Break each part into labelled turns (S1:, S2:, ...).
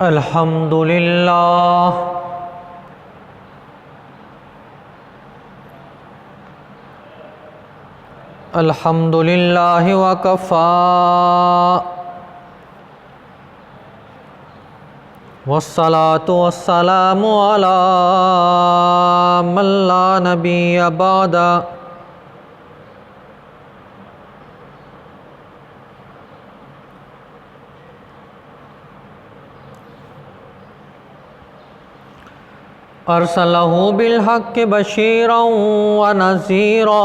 S1: الحمد للہ الحمد للہ وکفی والصلاة والسلام علی من لا نبی بعد ارسلہ بالحق بشیرا ونذیرا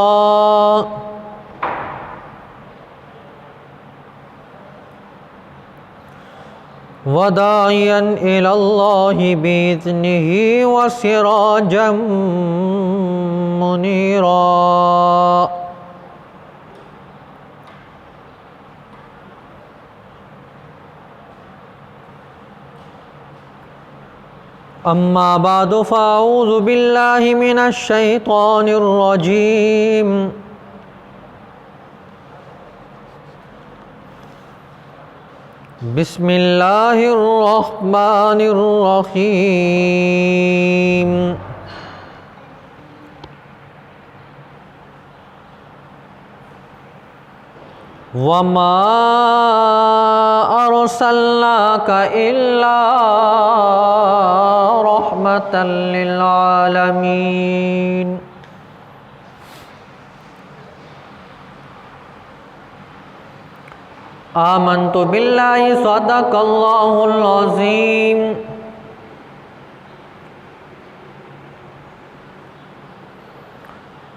S1: وداعیا الی اللہ بإذنہ وسراجا منیرا اما بعد فاعوذ باللہ من الشیطان الرجیم بسم اللہ الرحمن الرحیم وما ارسلناک الا رحمۃ للعالمین آمنت باللہ صدق اللہ العظیم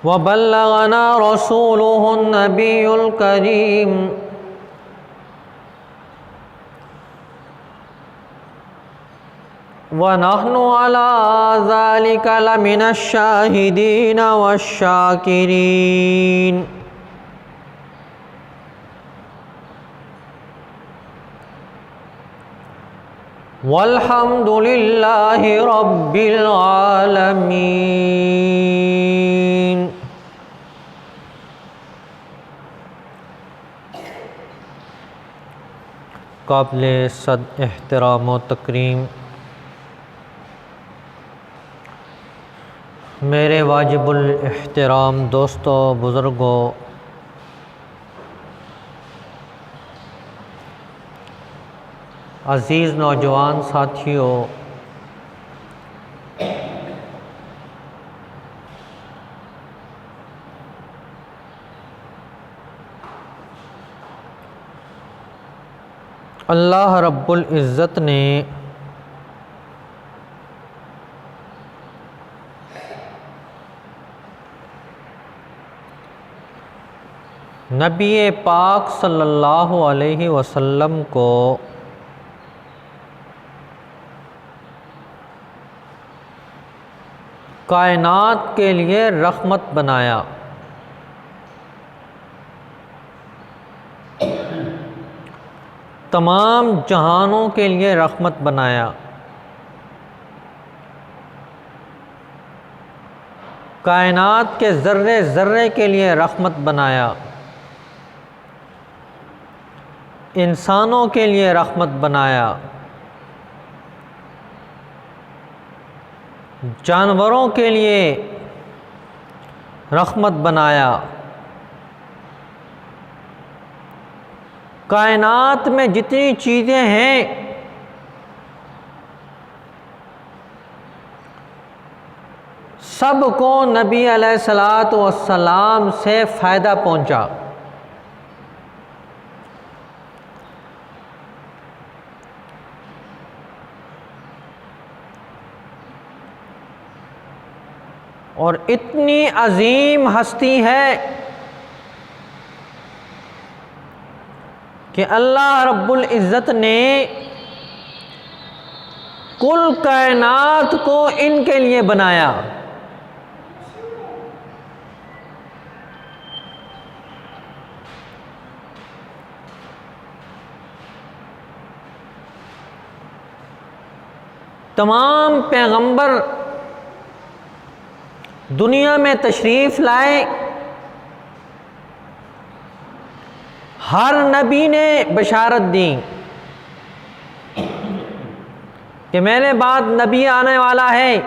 S1: وبلغنا رسولہ النبی الکریم ونحن علی ذلک لمن الشاہدین والشاکرین والحمد للہ رب العالمین۔ قابل صد احترام و تکریم میرے واجب الاحترام دوستوں، بزرگوں، عزیز نوجوان ساتھیوں، اللہ رب العزت نے نبی پاک صلی اللہ علیہ وسلم کو کائنات کے لیے رحمت بنایا۔ تمام جہانوں کے لیے رحمت بنایا۔ کائنات کے ذرے ذرے کے لیے رحمت بنایا۔ انسانوں کے لیے رحمت بنایا۔ جانوروں کے لیے رحمت بنایا۔ کائنات میں جتنی چیزیں ہیں سب کو نبی علیہ الصلاۃ والسلام سے فائدہ پہنچا۔ اور اتنی عظیم ہستی ہے کہ اللہ رب العزت نے کل کائنات کو ان کے لیے بنایا۔ تمام پیغمبر دنیا میں تشریف لائے، ہر نبی نے بشارت دی، کہ میرے بعد نبی آنے والا ہے،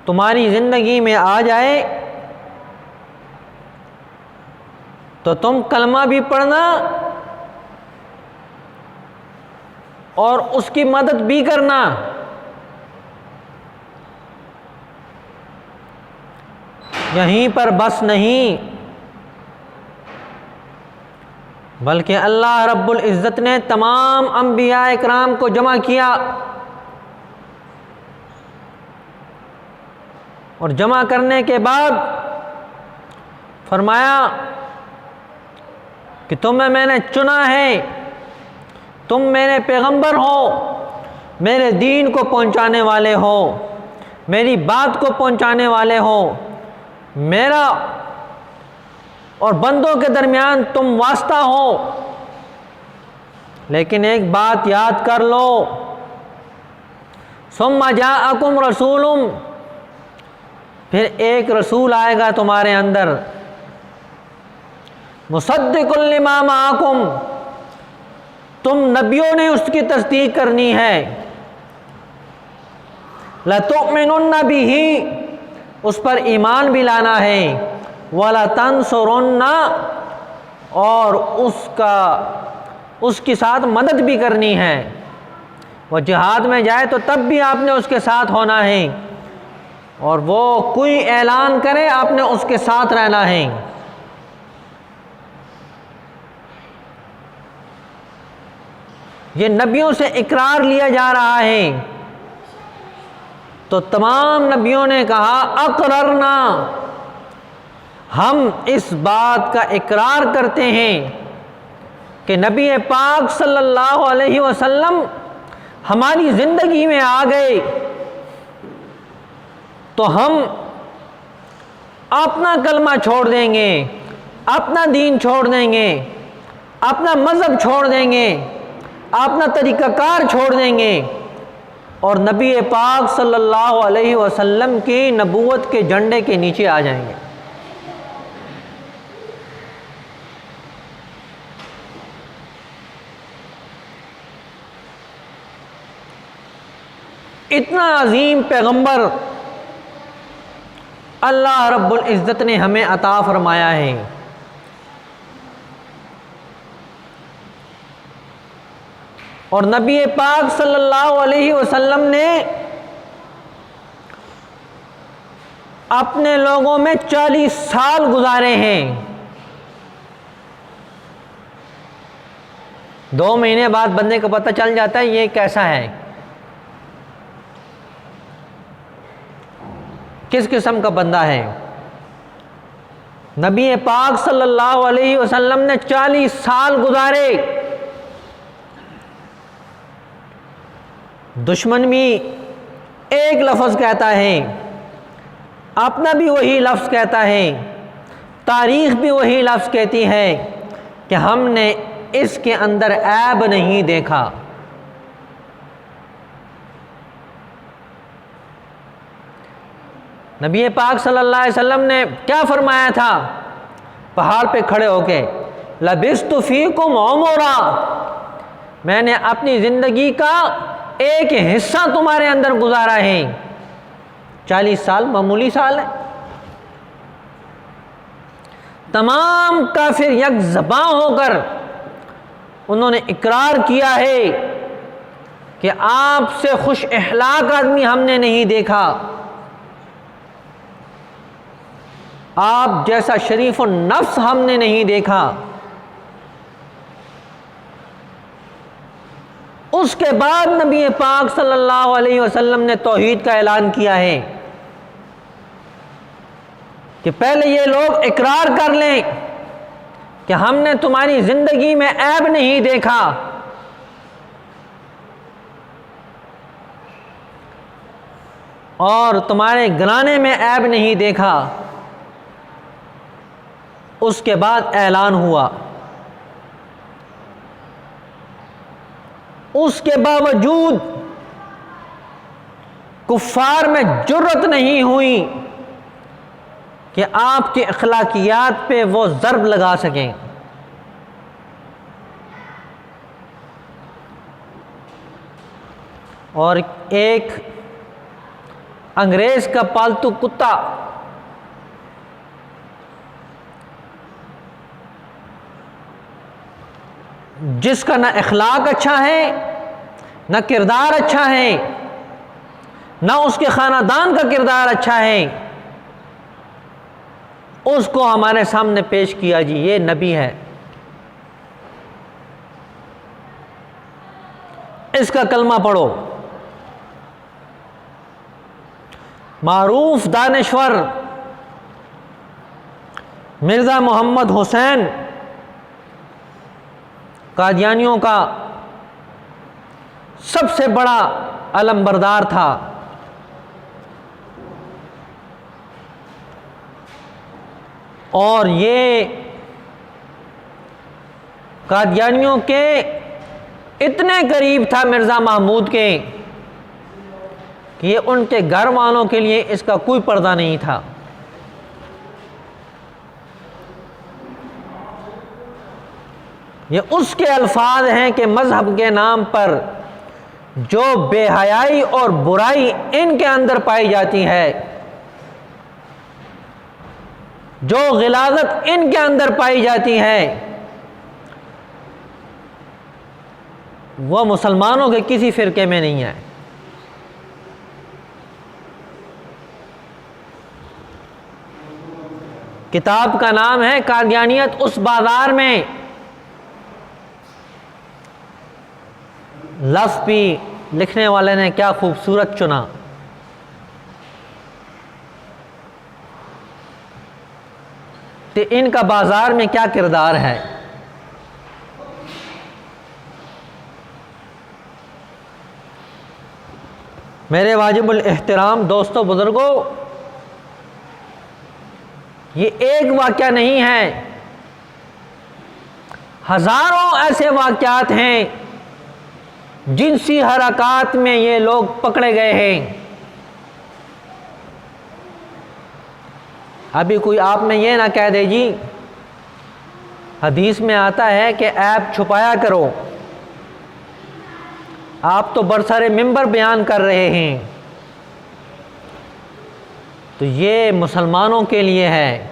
S1: تمہاری زندگی میں آ جائے تو تم کلمہ بھی پڑھنا اور اس کی مدد بھی کرنا۔ یہیں پر بس نہیں، بلکہ اللہ رب العزت نے تمام انبیاء اکرام کو جمع کیا اور جمع کرنے کے بعد فرمایا کہ تمہیں میں نے چنا ہے، تم میرے پیغمبر ہو، میرے دین کو پہنچانے والے ہو، میری بات کو پہنچانے والے ہو، میرا اور بندوں کے درمیان تم واسطہ ہو۔ لیکن ایک بات یاد کر لو، ثم جاءکم رسول، پھر ایک رسول آئے گا تمہارے اندر، مصدق لما معکم، تم نبیوں نے اس کی تصدیق کرنی ہے، لتؤمنن بہ، اس پر ایمان بھی لانا ہے، وَلَتَنْصُرُنَّ، اور اس کی ساتھ مدد بھی کرنی ہے۔ وہ جہاد میں جائے تو تب بھی آپ نے اس کے ساتھ ہونا ہے، اور وہ کوئی اعلان کرے آپ نے اس کے ساتھ رہنا ہے۔ یہ نبیوں سے اقرار لیا جا رہا ہے، تو تمام نبیوں نے کہا اقررنا، ہم اس بات کا اقرار کرتے ہیں کہ نبی پاک صلی اللہ علیہ وسلم ہماری زندگی میں آ گئے تو ہم اپنا کلمہ چھوڑ دیں گے، اپنا دین چھوڑ دیں گے، اپنا مذہب چھوڑ دیں گے، اپنا طریقہ کار چھوڑ دیں گے، اور نبی پاک صلی اللہ علیہ وسلم کی نبوت کے جھنڈے کے نیچے آ جائیں گے۔ اتنا عظیم پیغمبر اللہ رب العزت نے ہمیں عطا فرمایا ہے۔ اور نبی پاک صلی اللہ علیہ وسلم نے اپنے لوگوں میں 40 سال گزارے ہیں۔ 2 مہینے بعد بندے کو پتہ چل جاتا ہے یہ کیسا ہے، کس قسم کا بندہ ہے۔ نبی پاک صلی اللہ علیہ وسلم نے 40 سال گزارے، دشمن بھی ایک لفظ کہتا ہے، اپنا بھی وہی لفظ کہتا ہے، تاریخ بھی وہی لفظ کہتی ہے کہ ہم نے اس کے اندر عیب نہیں دیکھا۔ نبی پاک صلی اللہ علیہ وسلم نے کیا فرمایا تھا پہاڑ پہ کھڑے ہو کے؟ لبثت فیکم عمرا، میں نے اپنی زندگی کا ایک حصہ تمہارے اندر گزارا ہے۔ 40 سال معمولی سال ہے۔ تمام کافر یک زباں ہو کر انہوں نے اقرار کیا ہے کہ آپ سے خوش اخلاق آدمی ہم نے نہیں دیکھا، آپ جیسا شریف النفس ہم نے نہیں دیکھا۔ اس کے بعد نبی پاک صلی اللہ علیہ وسلم نے توحید کا اعلان کیا ہے کہ پہلے یہ لوگ اقرار کر لیں کہ ہم نے تمہاری زندگی میں عیب نہیں دیکھا، اور تمہارے گھرانے میں عیب نہیں دیکھا۔ اس کے بعد اعلان ہوا، اس کے باوجود کفار میں جرت نہیں ہوئی کہ آپ کے اخلاقیات پہ وہ ضرب لگا سکیں۔ اور ایک انگریز کا پالتو کتا جس کا نہ اخلاق اچھا ہے، نہ کردار اچھا ہے، نہ اس کے خاندان کا کردار اچھا ہے، اس کو ہمارے سامنے پیش کیا جی یہ نبی ہے، اس کا کلمہ پڑھو۔ معروف دانشور مرزا محمد حسین قادیانیوں کا سب سے بڑا علمبردار تھا، اور یہ قادیانیوں کے اتنے قریب تھا مرزا محمود کے کہ یہ ان کے گھر والوں کے لیے اس کا کوئی پردہ نہیں تھا۔ یہ اس کے الفاظ ہیں کہ مذہب کے نام پر جو بے حیائی اور برائی ان کے اندر پائی جاتی ہے، جو غلاظت ان کے اندر پائی جاتی ہے، وہ مسلمانوں کے کسی فرقے میں نہیں ہے۔ کتاب کا نام ہے قادیانیت اس بازار میں، لفظ بھی لکھنے والے نے کیا خوبصورت چنا۔ تو ان کا بازار میں کیا کردار ہے؟ میرے واجب الاحترام دوستوں بزرگوں، یہ ایک واقعہ نہیں ہے، ہزاروں ایسے واقعات ہیں جنسی حرکات میں یہ لوگ پکڑے گئے ہیں۔ ابھی کوئی آپ میں یہ نہ کہہ دے جی حدیث میں آتا ہے کہ عیب چھپایا کرو، آپ تو برسر منبر بیان کر رہے ہیں۔ تو یہ مسلمانوں کے لیے ہے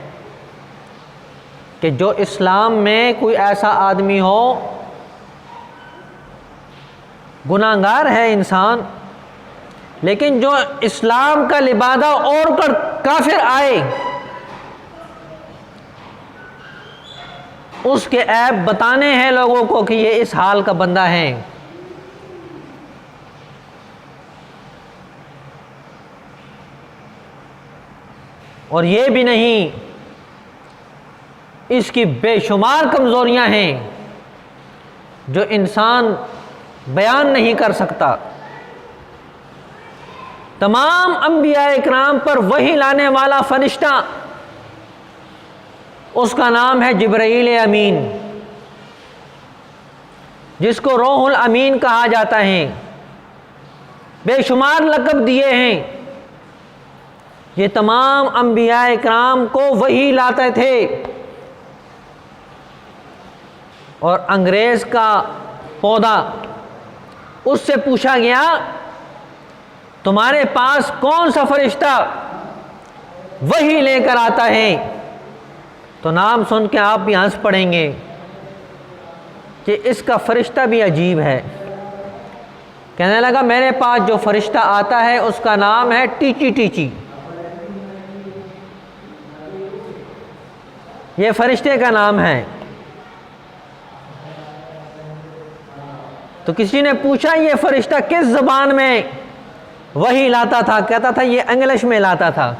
S1: کہ جو اسلام میں کوئی ایسا آدمی ہو، گناہگار ہے انسان، لیکن جو اسلام کا لبادہ اوڑھ کر کافر آئے، اس کے عیب بتانے ہیں لوگوں کو کہ یہ اس حال کا بندہ ہے۔ اور یہ بھی نہیں، اس کی بے شمار کمزوریاں ہیں جو انسان بیان نہیں کر سکتا۔ تمام انبیاء اکرام پر وحی لانے والا فرشتہ، اس کا نام ہے جبرائیل امین، جس کو روح الامین کہا جاتا ہے، بے شمار لقب دیے ہیں۔ یہ تمام انبیاء اکرام کو وحی لاتے تھے، اور انگریز کا پودا، اس سے پوچھا گیا تمہارے پاس کون سا فرشتہ وحی لے کر آتا ہے؟ تو نام سن کے آپ بھی ہنس پڑیں گے کہ اس کا فرشتہ بھی عجیب ہے۔ کہنے لگا میرے پاس جو فرشتہ آتا ہے اس کا نام ہے ٹیچی ٹیچی، یہ فرشتے کا نام ہے۔ تو کسی نے پوچھا یہ فرشتہ کس زبان میں وحی لاتا تھا؟ کہتا تھا یہ انگلش میں لاتا تھا،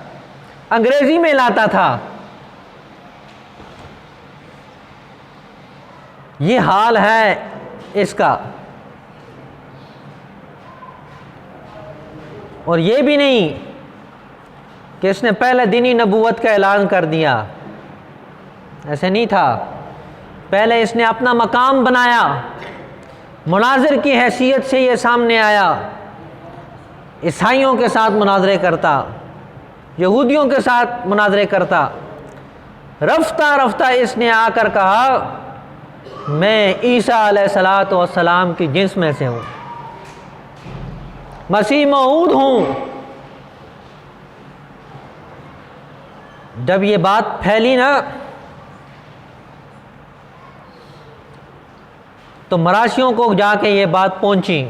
S1: انگریزی میں لاتا تھا۔ یہ حال ہے اس کا۔ اور یہ بھی نہیں کہ اس نے پہلے دن ہی نبوت کا اعلان کر دیا، ایسے نہیں تھا۔ پہلے اس نے اپنا مقام بنایا، مناظر کی حیثیت سے یہ سامنے آیا، عیسائیوں کے ساتھ مناظرے کرتا، یہودیوں کے ساتھ مناظرے کرتا۔ رفتہ رفتہ اس نے آ کر کہا میں عیسیٰ علیہ الصلوۃ والسلام کی جنس میں سے ہوں۔ مسیح موعود ہوں۔ جب یہ بات پھیلی نا تو مراشیوں کو جا کے یہ بات پہنچی،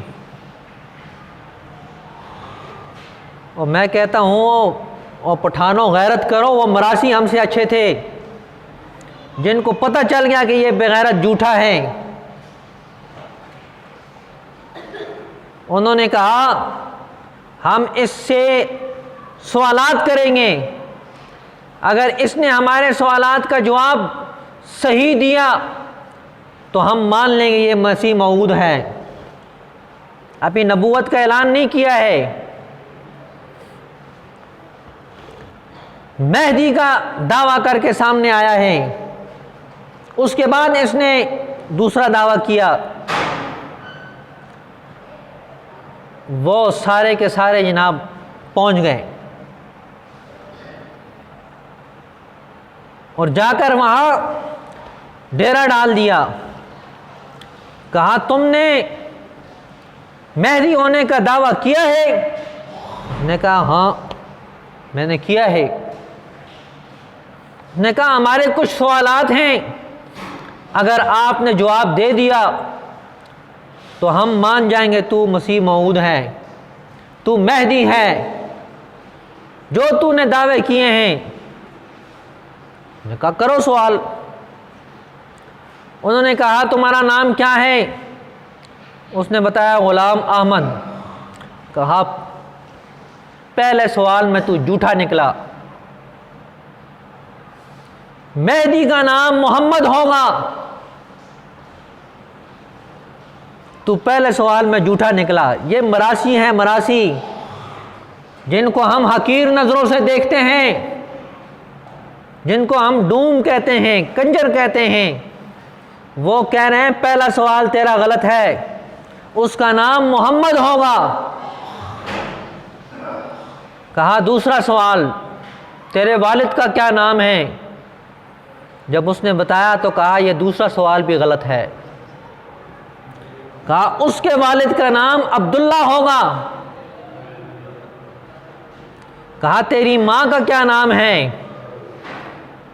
S1: اور میں کہتا ہوں اور پٹھانوں غیرت کرو، وہ مراشی ہم سے اچھے تھے، جن کو پتہ چل گیا کہ یہ بغیرت جھوٹا ہے۔ انہوں نے کہا ہم اس سے سوالات کریں گے، اگر اس نے ہمارے سوالات کا جواب صحیح دیا تو ہم مان لیں گے یہ مسیح موعود ہے۔ ابھی نبوت کا اعلان نہیں کیا ہے، مہدی کا دعویٰ کر کے سامنے آیا ہے۔ اس کے بعد اس نے دوسرا دعویٰ کیا، وہ سارے کے سارے جناب پہنچ گئے اور جا کر وہاں ڈیرا ڈال دیا۔ کہا تم نے مہدی ہونے کا دعویٰ کیا ہے؟ نے کہا ہاں میں نے کیا ہے۔ نے کہا ہمارے کچھ سوالات ہیں، اگر آپ نے جواب دے دیا تو ہم مان جائیں گے تو مسیح موعود ہے، تو مہدی ہے، جو تو نے دعوے کیے ہیں۔ نے کہا کرو سوال۔ انہوں نے کہا تمہارا نام کیا ہے؟ اس نے بتایا غلام احمد۔ کہا پہلے سوال میں تو جھوٹا نکلا، مہدی کا نام محمد ہوگا، تو پہلے سوال میں جھوٹا نکلا۔ یہ مراسی ہیں، مراسی جن کو ہم حقیر نظروں سے دیکھتے ہیں، جن کو ہم ڈوم کہتے ہیں، کنجر کہتے ہیں، وہ کہہ رہے ہیں پہلا سوال تیرا غلط ہے، اس کا نام محمد ہوگا۔ کہا دوسرا سوال تیرے والد کا کیا نام ہے؟ جب اس نے بتایا تو کہا یہ دوسرا سوال بھی غلط ہے۔ کہا اس کے والد کا نام عبداللہ ہوگا۔ کہا تیری ماں کا کیا نام ہے؟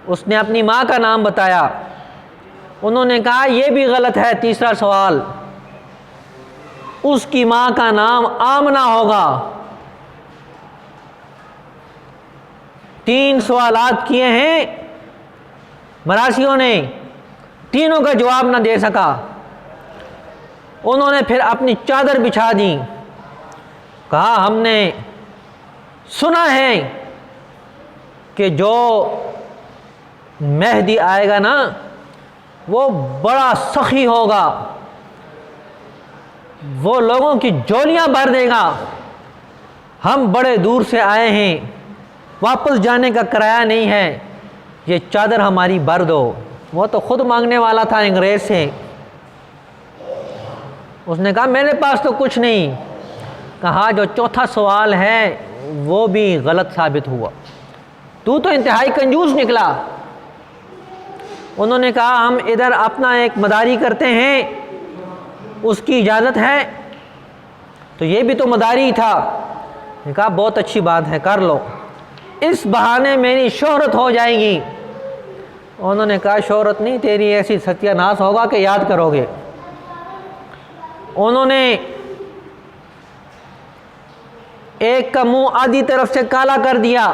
S1: اس نے اپنی ماں کا نام بتایا۔ انہوں نے کہا یہ بھی غلط ہے، تیسرا سوال اس کی ماں کا نام آمنہ ہوگا۔ تین سوالات کیے ہیں مراسیوں نے، تینوں کا جواب نہ دے سکا۔ انہوں نے پھر اپنی چادر بچھا دی۔ کہا ہم نے سنا ہے کہ جو مہدی آئے گا نا وہ بڑا سخی ہوگا، وہ لوگوں کی جولیاں بھر دے گا، ہم بڑے دور سے آئے ہیں، واپس جانے کا کرایہ نہیں ہے، یہ چادر ہماری بھر دو۔ وہ تو خود مانگنے والا تھا انگریز سے۔ اس نے کہا میرے پاس تو کچھ نہیں۔ کہا جو چوتھا سوال ہے وہ بھی غلط ثابت ہوا، تو انتہائی کنجوس نکلا۔ انہوں نے کہا ہم ادھر اپنا ایک مداری کرتے ہیں، اس کی اجازت ہے؟ تو یہ بھی تو مداری تھا۔ نے کہا بہت اچھی بات ہے، کر لو، اس بہانے میری شہرت ہو جائے گی۔ انہوں نے کہا شہرت نہیں، تیری ایسی ستیہ ناش ہوگا کہ یاد کرو گے۔ انہوں نے ایک کا منہ آدھی طرف سے کالا کر دیا،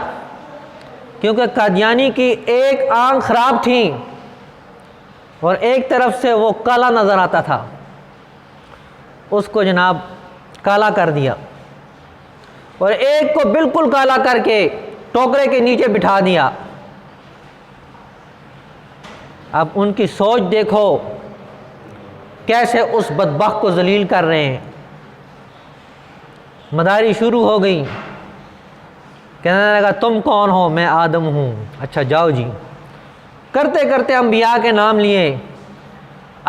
S1: کیونکہ قادیانی کی ایک آنکھ خراب تھی اور ایک طرف سے وہ کالا نظر آتا تھا، اس کو جناب کالا کر دیا، اور ایک کو بالکل کالا کر کے ٹوکرے کے نیچے بٹھا دیا۔ اب ان کی سوچ دیکھو کیسے اس بدبخت کو ذلیل کر رہے ہیں۔ مداری شروع ہو گئی، کہنے لگا تم کون ہو؟ میں آدم ہوں۔ اچھا جاؤ جی۔ کرتے کرتے انبیاء کے نام لیے،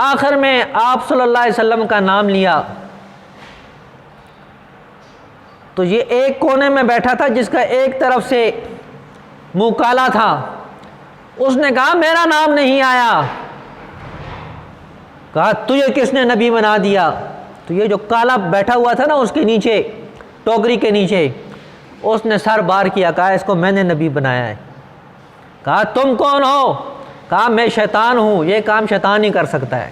S1: آخر میں آپ صلی اللہ علیہ وسلم کا نام لیا۔ تو یہ ایک کونے میں بیٹھا تھا جس کا ایک طرف سے منہ کالا تھا، اس نے کہا میرا نام نہیں آیا۔ کہا تجھے کس نے نبی بنا دیا؟ تو یہ جو کالا بیٹھا ہوا تھا نا اس کے نیچے ٹوکری کے نیچے، اس نے سر بار کیا، کہا اس کو میں نے نبی بنایا ہے۔ کہا تم کون ہو؟ کہا میں شیطان ہوں، یہ کام شیطان ہی کر سکتا ہے۔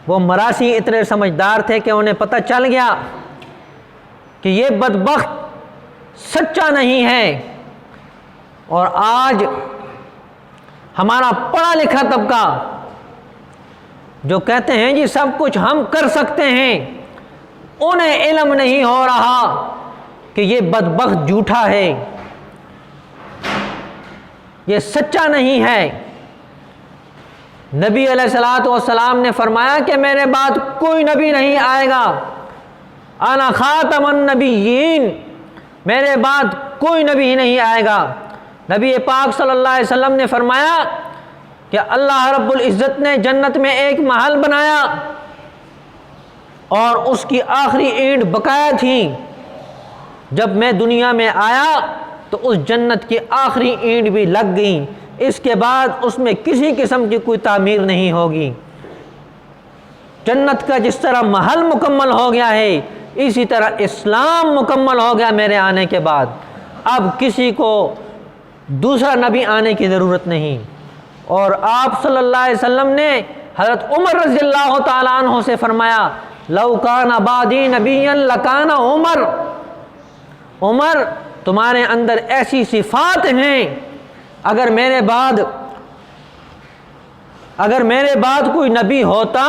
S1: وہ مراسی اتنے سمجھدار تھے کہ انہیں پتہ چل گیا کہ یہ بدبخت سچا نہیں ہے، اور آج ہمارا پڑھا لکھا طبقہ جو کہتے ہیں جی سب کچھ ہم کر سکتے ہیں، انہیں علم نہیں ہو رہا کہ یہ بدبخت جھوٹا ہے، یہ سچا نہیں ہے۔ نبی علیہ الصلوۃ والسلام نے فرمایا کہ میرے بعد کوئی نبی نہیں آئے گا، انا خاتم النبیین، میرے بعد کوئی نبی نہیں آئے گا۔ نبی پاک صلی اللہ علیہ وسلم نے فرمایا کہ اللہ رب العزت نے جنت میں ایک محل بنایا اور اس کی آخری اینٹ بقایا تھی۔ جب میں دنیا میں آیا تو اس جنت کی آخری اینٹ بھی لگ گئی، اس کے بعد اس میں کسی قسم کی کوئی تعمیر نہیں ہوگی۔ جنت کا جس طرح محل مکمل ہو گیا ہے، اسی طرح اسلام مکمل ہو گیا میرے آنے کے بعد۔ اب کسی کو دوسرا نبی آنے کی ضرورت نہیں۔ اور آپ صلی اللہ علیہ وسلم نے حضرت عمر رضی اللہ تعالیٰ عنہ سے فرمایا لو کان بعدی نبیا لکان عمر، عمر تمہارے اندر ایسی صفات ہیں، اگر میرے بعد کوئی نبی ہوتا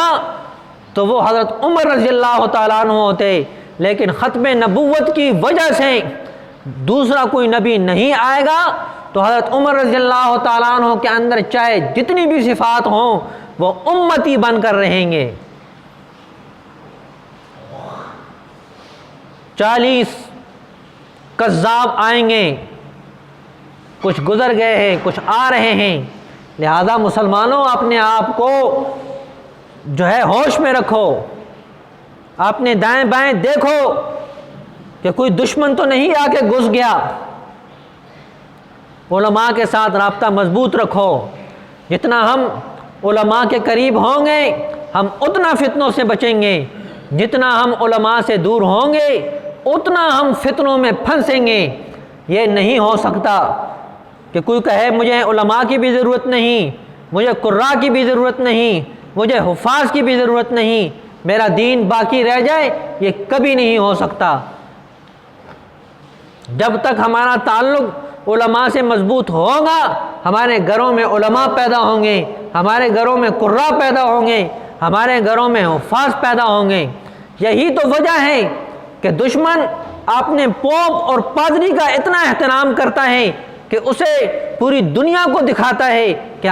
S1: تو وہ حضرت عمر رضی اللہ تعالیٰ عنہ ہوتے، لیکن ختم نبوت کی وجہ سے دوسرا کوئی نبی نہیں آئے گا، تو حضرت عمر رضی اللہ تعالیٰ عنہ کے اندر چاہے جتنی بھی صفات ہوں وہ امتی بن کر رہیں گے۔ 40 کذاب آئیں گے، کچھ گزر گئے ہیں، کچھ آ رہے ہیں، لہذا مسلمانوں اپنے آپ کو جو ہے ہوش میں رکھو، اپنے دائیں بائیں دیکھو کہ کوئی دشمن تو نہیں آ کے گھس گیا۔ علماء کے ساتھ رابطہ مضبوط رکھو، جتنا ہم علماء کے قریب ہوں گے ہم اتنا فتنوں سے بچیں گے، جتنا ہم علماء سے دور ہوں گے اتنا ہم فتنوں میں پھنسیں گے۔ یہ نہیں ہو سکتا کہ کوئی کہے مجھے علماء کی بھی ضرورت نہیں، مجھے قراء کی بھی ضرورت نہیں، مجھے حفاظ کی بھی ضرورت نہیں، میرا دین باقی رہ جائے، یہ کبھی نہیں ہو سکتا۔ جب تک ہمارا تعلق علماء سے مضبوط ہوگا، ہمارے گھروں میں علماء پیدا ہوں گے، ہمارے گھروں میں قراء پیدا ہوں گے، ہمارے گھروں میں حفاظ پیدا ہوں گے۔ یہی تو وجہ ہے کہ دشمن اپنے پوپ اور پادری کا اتنا احترام کرتا ہے کہ اسے پوری دنیا کو دکھاتا ہے کہ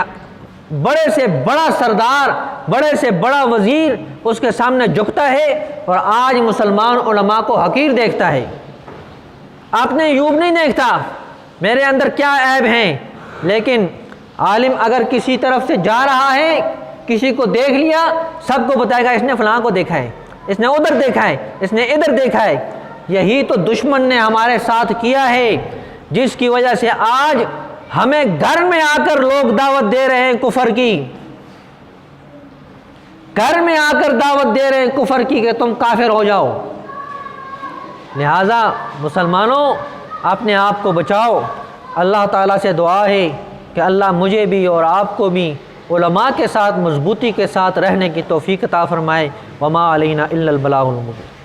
S1: بڑے سے بڑا سردار، بڑے سے بڑا وزیر اس کے سامنے جھکتا ہے، اور آج مسلمان علماء کو حقیر دیکھتا ہے۔ اپنے عیوب نہیں دیکھتا، میرے اندر کیا عیب ہیں، لیکن عالم اگر کسی طرف سے جا رہا ہے، کسی کو دیکھ لیا، سب کو بتائے گا اس نے فلاں کو دیکھا ہے، اس نے ادھر دیکھا ہے، اس نے ادھر دیکھا ہے۔ یہی تو دشمن نے ہمارے ساتھ کیا ہے، جس کی وجہ سے آج ہمیں گھر میں آ کر لوگ دعوت دے رہے ہیں کفر کی، گھر میں آ کر دعوت دے رہے ہیں کفر کی کہ تم کافر ہو جاؤ۔ لہٰذا مسلمانوں اپنے آپ کو بچاؤ۔ اللہ تعالیٰ سے دعا ہے کہ اللہ مجھے بھی اور آپ کو بھی علماء کے ساتھ مضبوطی کے ساتھ رہنے کی توفیق عطا فرمائے۔ وما علینا الا البلاغ المبین۔